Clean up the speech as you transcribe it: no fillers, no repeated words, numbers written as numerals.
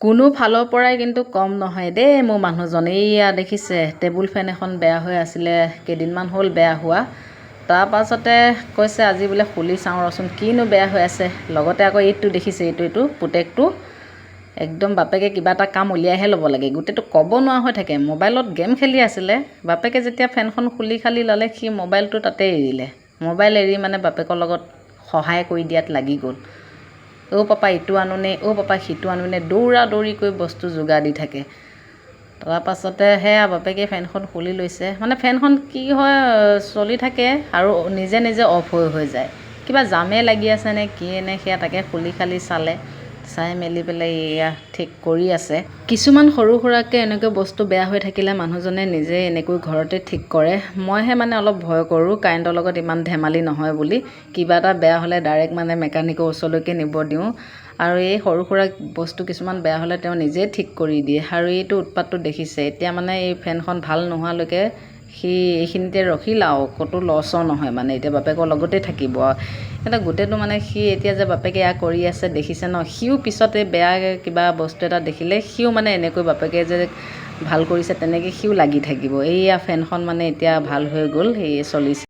কোনো ফালৰ পৰাই কিন্তু কম নহয় দেই মোৰ মানুহজন। এইয়া দেখিছে টেবুল ফেন এখন বেয়া হৈ আছিলে, কেইদিনমান হ'ল বেয়া হোৱা। তাৰপাছতে কৈছে আজি বোলে খুলি চাওঁ ৰচোন কিনো বেয়া হৈ আছে। লগতে আকৌ এইটো দেখিছে, এইটো পুতেকটো একদম বাপেকে কিবা এটা কাম উলিয়াইহে ল'ব লাগে, গোটেইটো ক'ব নোৱাৰা হৈ থাকে। মোবাইলত গেম খেলি আছিলে, বাপেকে যেতিয়া ফেনখন খুলি খালি ল'লে সি মোবাইলটো তাতে এৰিলে। মোবাইল এৰি মানে বাপেকৰ লগত সহায় কৰি দিয়াত লাগি গ'ল। অ' পাপা ইটো আনোনে, অ' পাপা সিটো আনোনে, দৌৰা দৌৰি কৰি বস্তু যোগাৰ দি থাকে। তাৰপাছতে সেয়া বাপেকে ফেনখন খুলি লৈছে। মানে ফেনখন কি হয় চলি থাকে আৰু নিজে নিজে অফ হৈ যায়। কিবা জামে লাগি আছে নে কিয়ে নে সেয়া তাকে খুলি খালি চালে, চাই মেলি পেলাই এয়া ঠিক কৰি আছে। কিছুমান সৰু সুৰাকৈ এনেকৈ বস্তু বেয়া হৈ থাকিলে মানুহজনে নিজে এনেকৈ ঘৰতে ঠিক কৰে। মইহে মানে অলপ ভয় কৰোঁ, কাৰেণ্টৰ লগত ইমান ধেমালি নহয় বুলি। কিবা এটা বেয়া হ'লে ডাইৰেক্ট মানে মেকানিকৰ ওচৰলৈকে নিব দিওঁ। আৰু এই সৰু সুৰা বস্তু কিছুমান বেয়া হ'লে তেওঁ নিজেই ঠিক কৰি দিয়ে। আৰু এইটো উৎপাতটো দেখিছে, এতিয়া মানে এই ফেনখন ভাল নোহোৱালৈকে সি এইখিনিতে ৰখিল আৰু ক'তো লৰচৰ নহয় মানে, এতিয়া বাপেকৰ লগতেই থাকিব আৰু। এতিয়া গোটেইটো মানে সি এতিয়া যে বাপেকে এয়া কৰি আছে দেখিছে ন, সিও পিছতে বেয়া কিবা বস্তু এটা দেখিলে সিও মানে এনেকৈ বাপেকে যে ভাল কৰিছে তেনেকৈ সিও লাগি থাকিব। এইয়া ফেনখন মানে এতিয়া ভাল হৈ গ'ল, সেয়ে চলিছে।